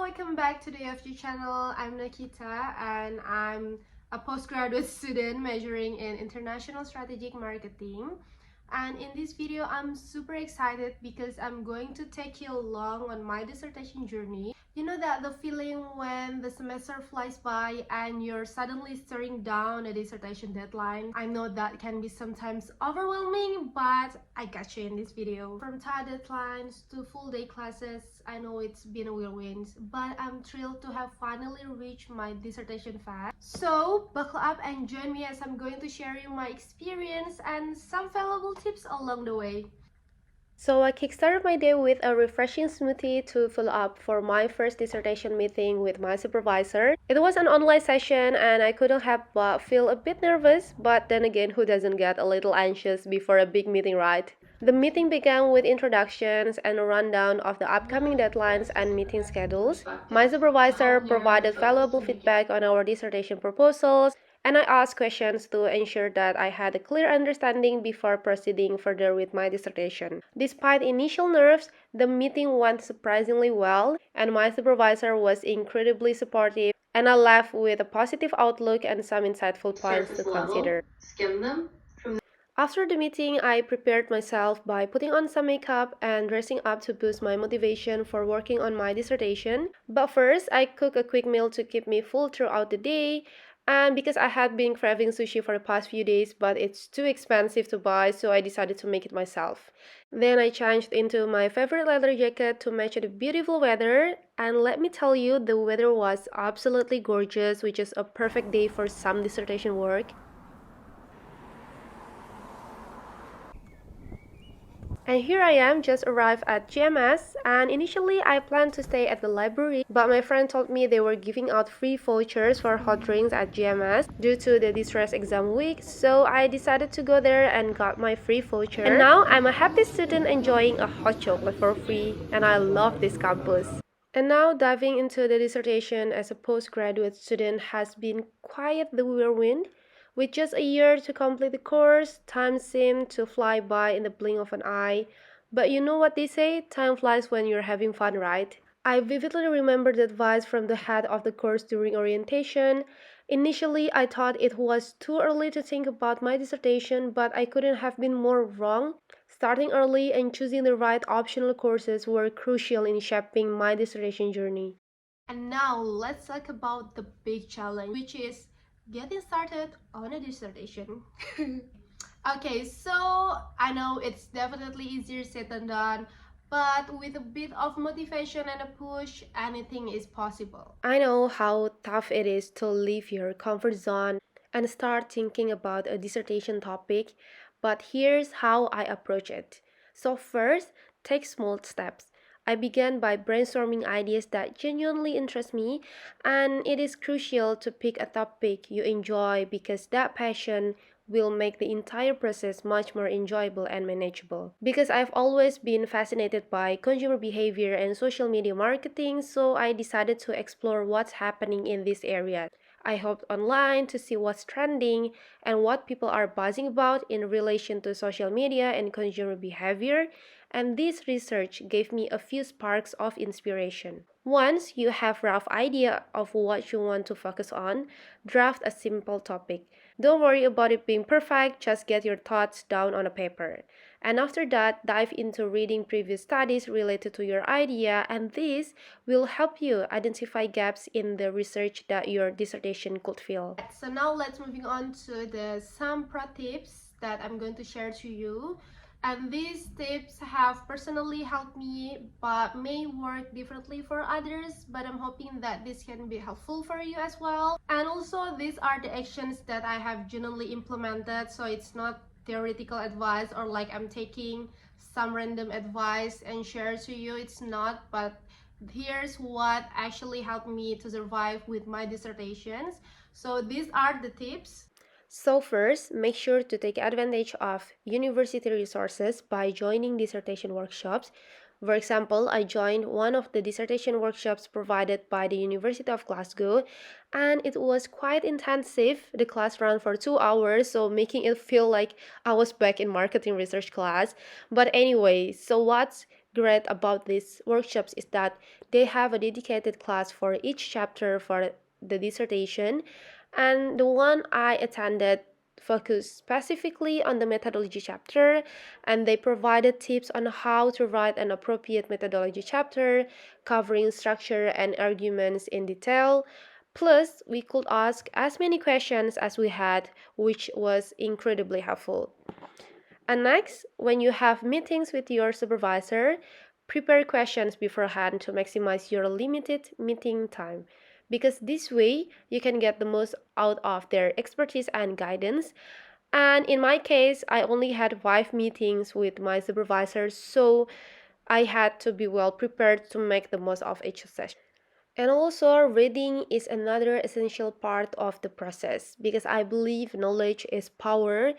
welcome back to the UofG channel. I'm Nakita and I'm a postgraduate student majoring in international strategic marketing. And in this video, I'm super excited because I'm going to take you along on my dissertation journey. You know that the feeling when the semester flies by and you're suddenly staring down a dissertation deadline? I know that can be sometimes overwhelming, but I got you in this video. From tight deadlines to full day classes, I know it's been a whirlwind, but I'm thrilled to have finally reached my dissertation phase. So buckle up and join me as I'm going to share you my experience and some valuable tips along the way. So I kickstarted my day with a refreshing smoothie to fill up for my first dissertation meeting with my supervisor. It was an online session and I couldn't help but feel a bit nervous, but then again, who doesn't get a little anxious before a big meeting, right? The meeting began with introductions and a rundown of the upcoming deadlines and meeting schedules. My supervisor provided valuable feedback on our dissertation proposals, and I asked questions to ensure that I had a clear understanding before proceeding further with my dissertation. Despite initial nerves, the meeting went surprisingly well, and my supervisor was incredibly supportive, and I left with a positive outlook and some insightful points to consider. Skim them. After the meeting, I prepared myself by putting on some makeup and dressing up to boost my motivation for working on my dissertation. But first, I cooked a quick meal to keep me full throughout the day. And because I had been craving sushi for the past few days, but it's too expensive to buy, so I decided to make it myself. Then I changed into my favorite leather jacket to match the beautiful weather. And let me tell you, the weather was absolutely gorgeous, which is a perfect day for some dissertation work. And here I am, just arrived at GMS, and initially I planned to stay at the library, but my friend told me they were giving out free vouchers for hot drinks at GMS due to the distress exam week, so I decided to go there and got my free voucher. And now I'm a happy student enjoying a hot chocolate for free, and I love this campus. And now diving into the dissertation as a postgraduate student has been quite the whirlwind. With just a year to complete the course, time seemed to fly by in the blink of an eye. But you know what they say, time flies when you're having fun, right? I vividly remember the advice from the head of the course during orientation. Initially, I thought it was too early to think about my dissertation, but I couldn't have been more wrong. Starting early and choosing the right optional courses were crucial in shaping my dissertation journey. And now let's talk about the big challenge, which is getting started on a dissertation. Okay, so I know it's definitely easier said than done, but with a bit of motivation and a push, anything is possible. I know how tough it is to leave your comfort zone and start thinking about a dissertation topic, but here's how I approach it. So first, take small steps. I began by brainstorming ideas that genuinely interest me, and it is crucial to pick a topic you enjoy because that passion will make the entire process much more enjoyable and manageable. Because I've always been fascinated by consumer behavior and social media marketing, so I decided to explore what's happening in this area. I hopped online to see what's trending and what people are buzzing about in relation to social media and consumer behavior, and this research gave me a few sparks of inspiration. Once you have a rough idea of what you want to focus on, draft a simple topic. Don't worry about it being perfect, just get your thoughts down on a paper. And after that, dive into reading previous studies related to your idea, and this will help you identify gaps in the research that your dissertation could fill. So now let's moving on to some pro tips that I'm going to share to you. And these tips have personally helped me but may work differently for others, but I'm hoping that this can be helpful for you as well. And also, these are the actions that I have genuinely implemented, so it's not theoretical advice or like I'm taking some random advice and share to you. It's not, but here's what actually helped me to survive with my dissertations. So these are the tips. So first, make sure to take advantage of university resources by joining dissertation workshops. For example, I joined one of the dissertation workshops provided by the University of Glasgow, and it was quite intensive. The class ran for 2 hours, so making it feel like I was back in marketing research class. But anyway, so what's great about these workshops is that they have a dedicated class for each chapter for the dissertation, and the one I attended focused specifically on the methodology chapter, and they provided tips on how to write an appropriate methodology chapter, covering structure and arguments in detail. Plus, we could ask as many questions as we had, which was incredibly helpful. And next, when you have meetings with your supervisor, prepare questions beforehand to maximize your limited meeting time. Because this way, you can get the most out of their expertise and guidance. And in my case, I only had 5 meetings with my supervisor, so I had to be well prepared to make the most of each session. And also, reading is another essential part of the process because I believe knowledge is power,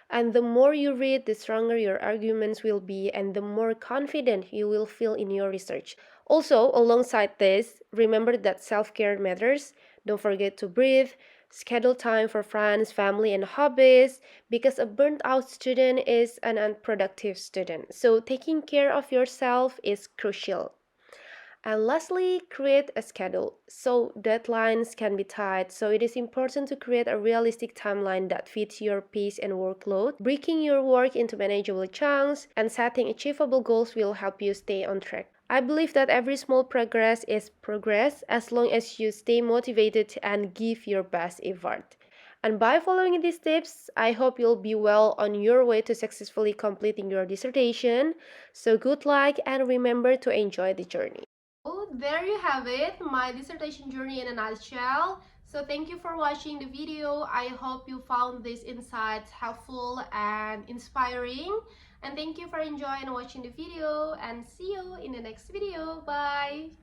and the more you read, the stronger your arguments will be, and the more confident you will feel in your research. Also, alongside this, remember that self care matters. Don't forget to breathe, schedule time for friends, family, and hobbies because a burnt out student is an unproductive student. So, taking care of yourself is crucial. And lastly, create a schedule. So deadlines can be tight, so it is important to create a realistic timeline that fits your pace and workload. Breaking your work into manageable chunks and setting achievable goals will help you stay on track. I believe that every small progress is progress as long as you stay motivated and give your best effort. And by following these tips, I hope you'll be well on your way to successfully completing your dissertation. So good luck and remember to enjoy the journey. Oh, there you have it, my dissertation journey in a nutshell. So thank you for watching the video. I hope you found these insights helpful and inspiring. And thank you for enjoying watching the video, and see you in the next video. Bye!